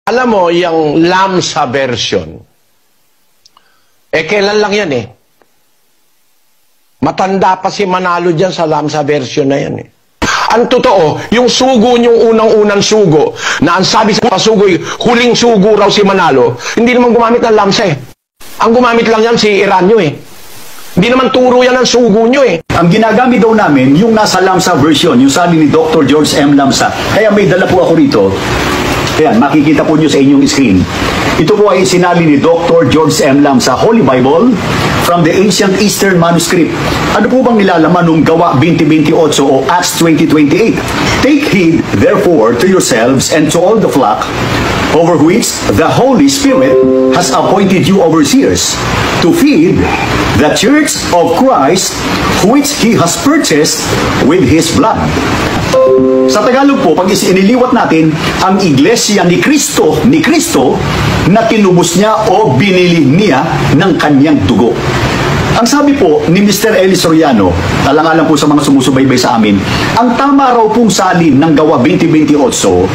Alam mo, yung Lamsa version, kailan lang yan Matanda pa si Manalo dyan sa Lamsa version na yan Ang totoo, yung sugo niyong unang-unang sugo, na ang sabi sa pasugoy, huling sugo raw si Manalo, hindi naman gumamit ng Lamsa Ang gumamit lang yan si Iranyo Hindi naman turo yan ang sugo nyo Ang ginagamit daw namin, yung nasa Lamsa version, yung sabi ni Dr. George M. Lamsa. Kaya may dala po ako rito. Ayan, makikita po nyo sa inyong screen. Ito po ay sinabi ni Dr. George M. Lamsa, Holy Bible from the Ancient Eastern Manuscript. Ano po bang nilalaman ng Gawa 20:28 o Acts 20:28? Take heed, therefore, to yourselves and to all the flock over which the Holy Spirit has appointed you overseers, to feed the church of Christ, which He has purchased with His blood. Sa Tagalog po, pag iniliwat natin, ang iglesia ni Kristo na tinubos niya o binili niya ng kanyang dugo. Ang sabi po ni Mr. Eli Soriano, talangalan po sa mga sumusubaybay sa amin, ang tama raw pong salin ng Gawa 20:28,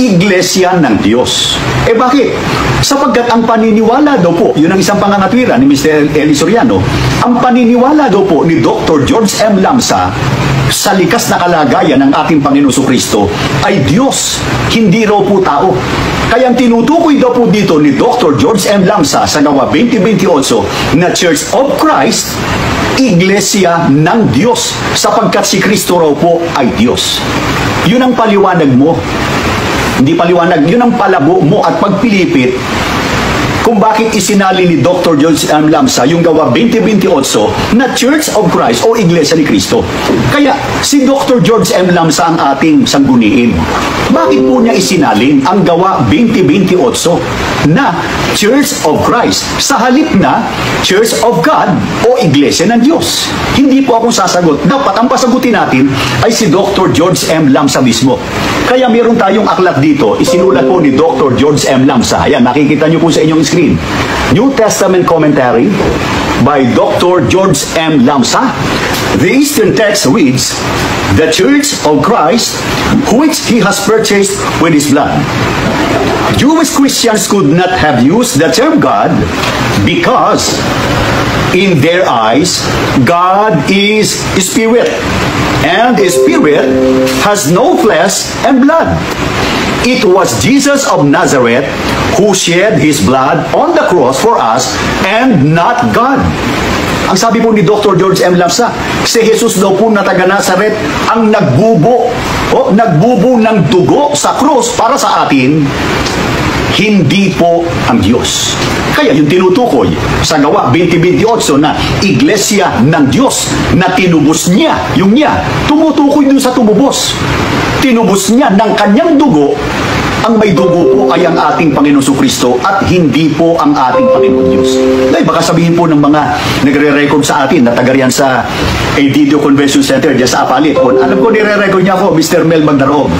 iglesia ng Diyos. Bakit? Sapagkat ang paniniwala daw po, yun ang isang pangangatwira ni Mr. Eli Soriano, ang paniniwala daw po ni Dr. George M. Lamsa sa likas na kalagayan ng ating Panginoon Kristo ay Diyos, hindi raw po tao. Kaya ang tinutukoy daw po dito ni Dr. George M. Lamsa sa Gawa 20:28 na Church of Christ, iglesia ng Diyos, sapagkat si Kristo raw po ay Diyos. Yun ang paliwanag mo. Hindi paliwanag, yun ang palabo mo at pagpilipit kung bakit isinali ni Dr. George M. Lamsa yung Gawa 20:28 na Church of Christ o Iglesia ni Kristo. Kaya si Dr. George M. Lamsa ang ating sangguniin. Bakit po niya isinalin ang Gawa 20:28 na Church of Christ sa halip na Church of God o Iglesia ng Diyos? Hindi po akong sasagot. Dapat ang pasagutin natin ay si Dr. George M. Lamsa mismo. Kaya meron tayong aklat dito, isinulat po ni Dr. George M. Lamsa. Ayan, nakikita niyo po sa inyong screen. New Testament Commentary by Dr. George M. Lamsa. The Eastern text reads, the Church of Christ, which He has purchased with His blood. Jewish Christians could not have used the term God because in their eyes, God is Spirit, and Spirit has no flesh and blood. It was Jesus of Nazareth who shed His blood on the cross for us and not God. Ang sabi po ni Dr. George M. Lamsa, si Jesus daw po na taga Nazareth ang nagbubo ng dugo sa cross para sa atin, hindi po ang Diyos. Kaya yung tinutukoy sa Gawa 20:28 na iglesia ng Diyos na tinubos niya, yung niya, tumutukoy dun sa tumubos. Tinubos niya ng kanyang dugo. Ang may dugo po ay ang ating Panginoon Kristo at hindi po ang ating Panginoon Diyos. Dahil baka sabihin po ng mga nagre-record sa atin na taga-riyan sa Edidio Convention Center dyan sa Apalit. Alam ko nire-record niya ako, Mr. Mel Magdaroob.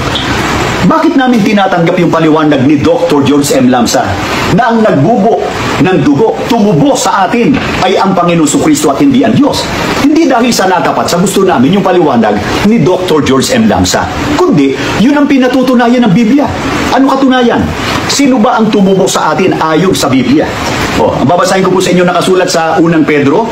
Bakit namin tinatanggap yung paliwanag ni Dr. George M. Lamsa na ang nagbubo ng dugo, tumubo sa atin ay ang Panginoon Kristo at hindi ang Diyos? Hindi dahil sa natapat sa gusto namin yung paliwanag ni Dr. George M. Lamsa, kundi yun ang pinatutunayan ng Biblia. Ano katunayan? Sino ba ang tumubo sa atin ayon sa Biblia? Babasahin ko po sa inyo nakasulat sa unang Pedro,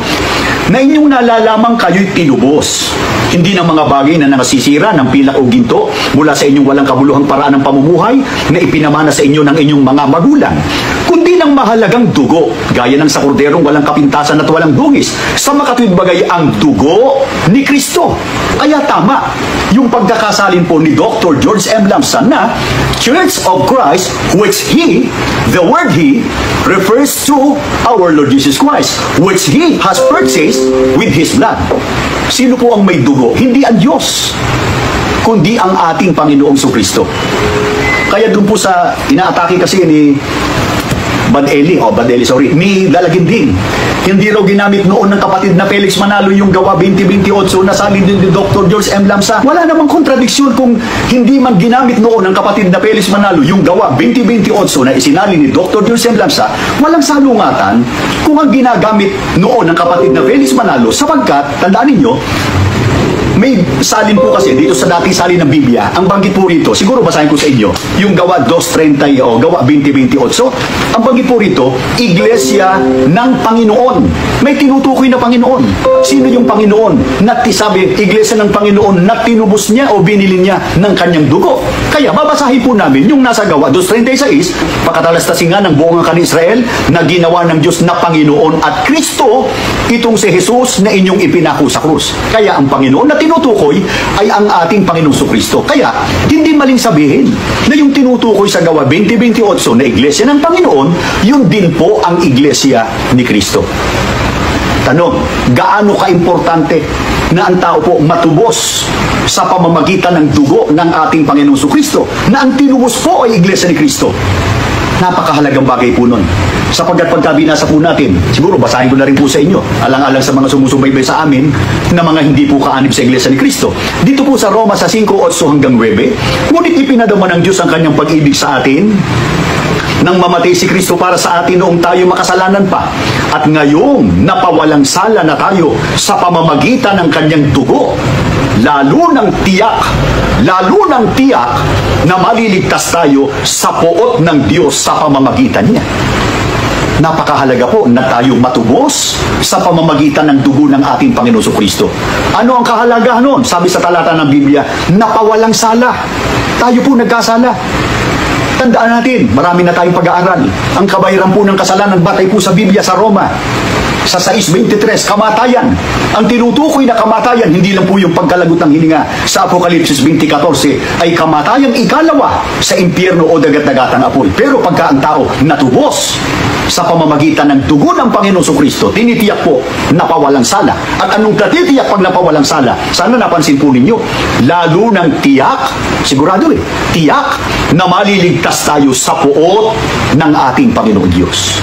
na inyong nalalamang kayo'y tinubos, hindi ng mga bagay na nakasisira ng pilak o ginto mula sa inyong walang kabuluhang paraan ng pamumuhay na ipinamana sa inyo ng inyong mga magulang, kundi ng mahalagang dugo, gaya ng sa korderong walang kapintasan at walang dungis, sa makatuwid bagay ang dugo ni Kristo. Kaya tama yung pagkakasalin po ni Dr. George M. Lamsa na Church of Christ, which He, the word He, refers to our Lord Jesus Christ, which He has purchased with His blood. Sino po ang may dugo? Hindi ang Diyos, kundi ang ating Panginoong Kristo. Kaya doon po sa inaatake kasi ni ni Dalaginding, hindi raw ginamit noon ng kapatid na Felix Manalo yung Gawa 20:28 na salin din ni Dr. George M. Lamsa. Wala namang kontradiksyon kung hindi man ginamit noon ng kapatid na Felix Manalo yung Gawa 20:28 na isinali ni Dr. George M. Lamsa. Walang salungatan kung ang ginagamit noon ng kapatid na Felix Manalo, sapagkat, tandaan ninyo, May salin po kasi dito sa dating salin ng Biblia, ang banggit po rito, siguro basahin ko sa inyo, yung Gawa 2:30 o Gawa 20:28. Ang banggit po rito, Iglesia ng Panginoon. May tinutukoy na Panginoon. Sino yung Panginoon? Sabi, Iglesia ng Panginoon na tinubos niya o binili niya ng kanyang dugo. Kaya babasahin po namin yung nasa Gawa 2:36, pakatalastasin nga ng buong angkan ni Israel na ginawa ng Diyos na Panginoon at Kristo, itong si Jesus na inyong ipinako sa krus. Kaya ang Panginoon na tinutukoy ay ang ating Panginoong Kristo. Kaya, hindi maling sabihin na yung tinutukoy sa Gawa 20:28 na Iglesia ng Panginoon, yun din po ang Iglesia ni Kristo. Tanong, gaano ka-importante na ang tao po matubos sa pamamagitan ng dugo ng ating Panginoong Kristo, na ang tinubos po ay Iglesia ni Kristo? Napakahalagang bagay po nun. Sapagkat pagka binasa po natin, siguro basahin ko na rin po sa inyo, alang-alang sa mga sumusubaybay sa amin, na mga hindi po kaanib sa Iglesia ni Kristo. Dito po sa Roma sa 5:8 hanggang 9, ngunit ipinadama ng Diyos ang kanyang pag-ibig sa atin, nang mamatay si Kristo para sa atin noong tayo makasalanan pa. At ngayong napawalang sala na tayo sa pamamagitan ng kanyang dugo, lalo ng tiyak na maliligtas tayo sa poot ng Diyos sa pamamagitan niya. Napakahalaga po na tayo matubos sa pamamagitan ng dugo ng ating Panginoon Kristo. Ano ang kahalagahan nun? Sabi sa talata ng Biblia, napawalang sala. Tayo po nagkasala. Tandaan natin, marami na tayong pag-aaral. Ang kabayaran po ng kasalanan, batay po sa Biblia sa Roma. Sa 6:23, kamatayan. Ang tinutukoy na kamatayan, hindi lang po yung pagkalagot ng hininga. Sa Apokalipsis 20:14, ay kamatayang ikalawa sa impyerno o dagat-dagatang apoy. Pero pagka ang tao natubos sa pamamagitan ng dugo ng Panginoon Kristo, tinitiyak po napawalang sala. At anong katitiyak pag napawalang sala? Sana napansin po ninyo, lalo ng tiyak, sigurado tiyak na maliligtas tayo sa poot ng ating Panginoon Diyos.